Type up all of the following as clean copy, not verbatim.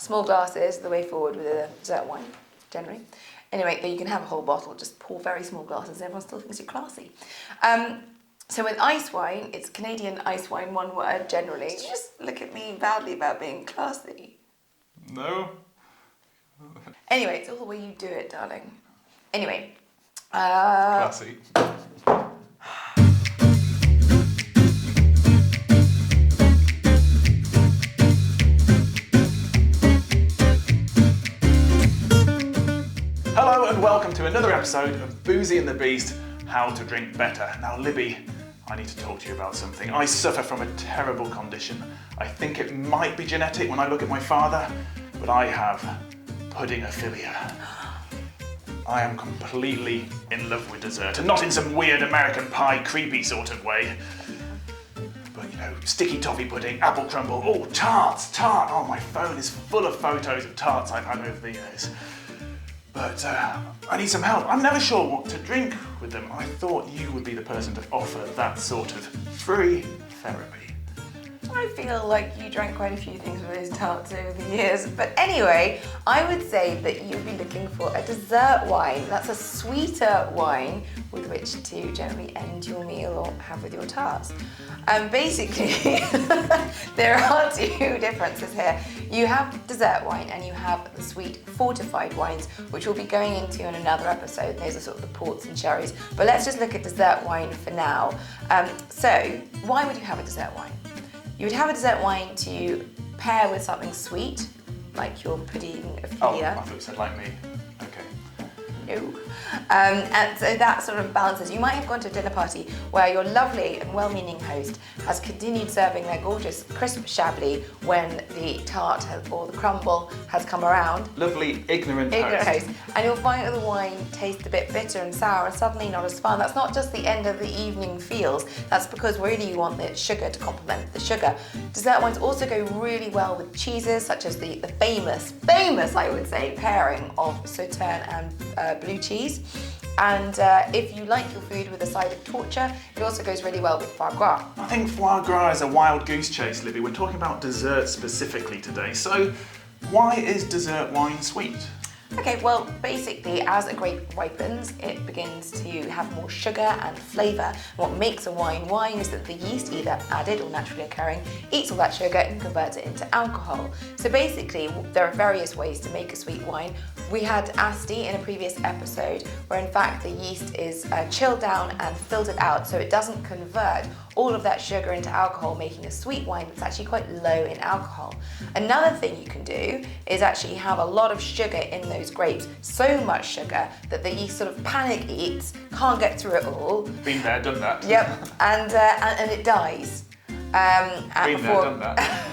Small glasses are the way forward with a dessert wine, generally. Anyway, though you can have a whole bottle, just pour very small glasses and everyone still thinks you're classy. So with ice wine, it's Canadian ice wine, one word, generally. Did you just look at me badly about being classy? No. Anyway, it's all the way you do it, darling. Anyway. Classy. Hello and welcome to another episode of Boozy and the Beast, How to Drink Better. Now Libby, I need to talk to you about something. I suffer from a terrible condition. I think it might be genetic when I look at my father, but I have puddingophilia. I am completely in love with dessert, and not in some weird American pie creepy sort of way. But you know, sticky toffee pudding, apple crumble, oh tarts, oh my phone is full of photos of tarts I've had over the years. But I need some help. I'm never sure what to drink with them. I thought you would be the person to offer that sort of free therapy. I feel like you drank quite a few things with those tarts over the years. But anyway, I would say that you'd be looking for a dessert wine. That's a sweeter wine with which to generally end your meal or have with your tarts. Basically, there are two differences here. You have dessert wine and you have the sweet fortified wines, which we'll be going into in another episode. Those are sort of the ports and sherries. But let's just look at dessert wine for now. So why would you have a dessert wine? You would have a dessert wine to pair with something sweet, like your puddingophilia. Oh, I thought you said like me. Okay. No. And so that sort of balances. You might have gone to a dinner party where your lovely and well-meaning host has continued serving their gorgeous crisp chablis when the tart or the crumble has come around. Lovely, ignorant host. And you'll find that the wine tastes a bit bitter and sour and suddenly not as fun. That's not just the end of the evening feels. That's because really you want the sugar to complement the sugar. Dessert wines also go really well with cheeses, such as the famous, I would say, pairing of Sauterne and blue cheese. And if you like your food with a side of torture, it also goes really well with foie gras. I think foie gras is a wild goose chase, Libby. We're talking about dessert specifically today. So why is dessert wine sweet? Okay, well, basically, as a grape ripens, it begins to have more sugar and flavour. What makes a wine is that the yeast, either added or naturally occurring, eats all that sugar and converts it into alcohol. So basically, there are various ways to make a sweet wine. We had Asti in a previous episode, where in fact the yeast is chilled down and filtered out, so it doesn't convert all of that sugar into alcohol, making a sweet wine that's actually quite low in alcohol. Another thing you can do is actually have a lot of sugar in those grapes, so much sugar that the yeast sort of panic eats, can't get through it all. Been there, done that. Yep, and it dies. Done that.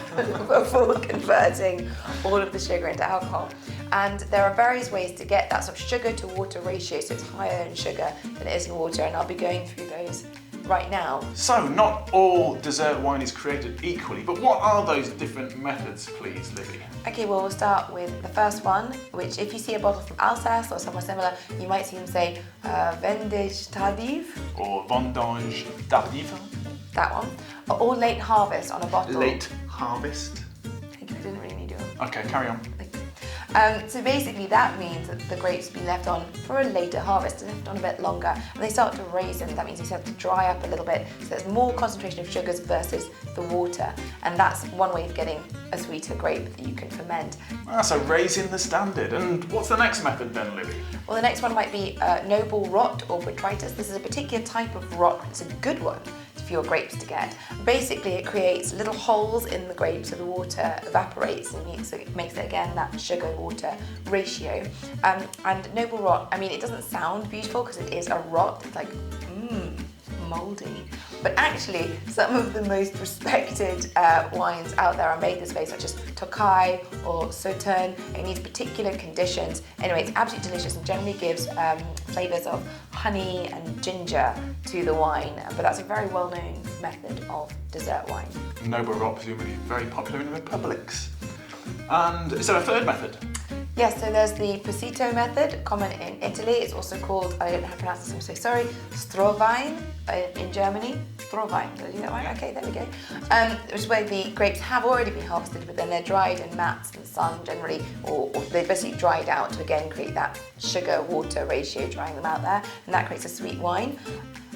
Before converting all of the sugar into alcohol. And there are various ways to get that sort of sugar to water ratio, so it's higher in sugar than it is in water, and I'll be going through those right now. So, not all dessert wine is created equally, but what are those different methods, please, Libby? Okay, well, we'll start with the first one, which if you see a bottle from Alsace or somewhere similar, you might see them say Vendage Tardif. Or Vendange Tardif. That one. Or late harvest on a bottle. Late harvest. Thank you, I didn't really need your... Okay, carry on. So basically that means that the grapes be left on for a later harvest, left on a bit longer, and they start to raisin. That means they start to dry up a little bit, so there's more concentration of sugars versus the water, and that's one way of getting a sweeter grape that you can ferment. So raising the standard. And what's the next method then, Libby? Well, the next one might be noble rot or botrytis. This is a particular type of rot. It's a good one for your grapes to get. Basically, it creates little holes in the grapes so the water evaporates, and so it makes it, again, that sugar-water ratio. And noble rot, I mean, it doesn't sound beautiful because it is a rot. It's like, mouldy. But actually, some of the most respected wines out there are made this way, such as Tokai or Sauterne. It needs particular conditions. Anyway, it's absolutely delicious and generally gives flavours of honey and ginger to the wine. But that's a very well-known method of dessert wine. Noble rot, presumably very popular in republics. And is there a third method? Yes, so there's the Passito method, common in Italy. It's also called, I don't know how to pronounce this, I'm so sorry, Strohwein in Germany. Strohwein, did I do that right? Okay, there we go. Which is where the grapes have already been harvested, but then they're dried in mats in the sun generally, or they're basically dried out to again create that sugar-water ratio, drying them out there, and that creates a sweet wine.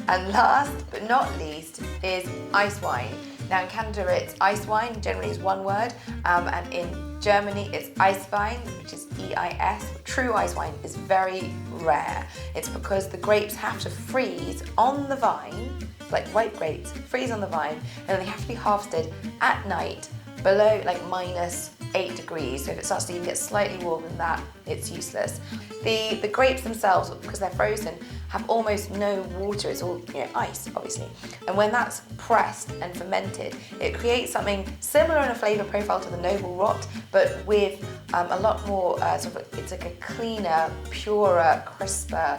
And last but not least is ice wine. Now in Canada it's ice wine, generally is one word, and in Germany it's Eiswein, which is E-I-S. True ice wine is very rare. It's because the grapes have to freeze on the vine, like ripe grapes, freeze on the vine, and then they have to be harvested at night below like -8 degrees. So if it starts to even get slightly warmer than that, it's useless. The grapes themselves, because they're frozen, have almost no water. It's all ice, obviously. And when that's pressed and fermented, it creates something similar in a flavour profile to the noble rot, but with a lot more it's like a cleaner, purer, crisper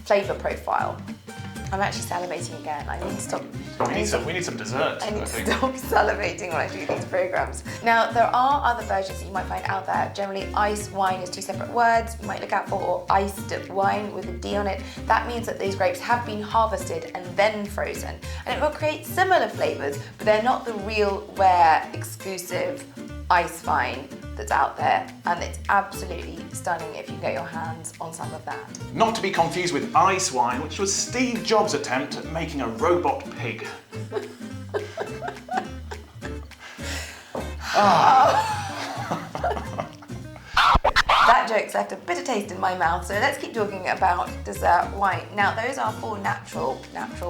flavour profile. I'm actually salivating again. I need to stop. We need some dessert. I need to stop salivating when I do these programmes. Now, there are other versions that you might find out there. Generally, ice wine is 2 separate words. You might look out for or iced wine with a D on it. That means that these grapes have been harvested and then frozen. And it will create similar flavours, but they're not the real, rare, exclusive ice wine that's out there, and it's absolutely stunning if you get your hands on some of that. Not to be confused with ice wine, which was Steve Jobs' attempt at making a robot pig. That joke's left a bitter taste in my mouth, so let's keep talking about dessert wine. Now, those are 4 natural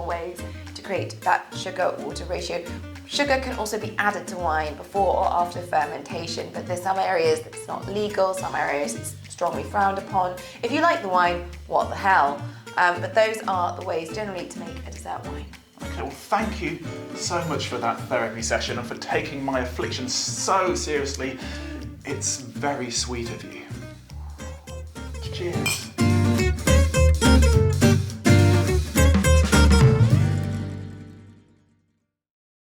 ways to create that sugar-water ratio. Sugar can also be added to wine before or after fermentation, but there's some areas that it's not legal, some areas it's strongly frowned upon. If you like the wine, what the hell? But those are the ways generally to make a dessert wine. Okay, well, thank you so much for that therapy session and for taking my affliction so seriously. It's very sweet of you. Cheers.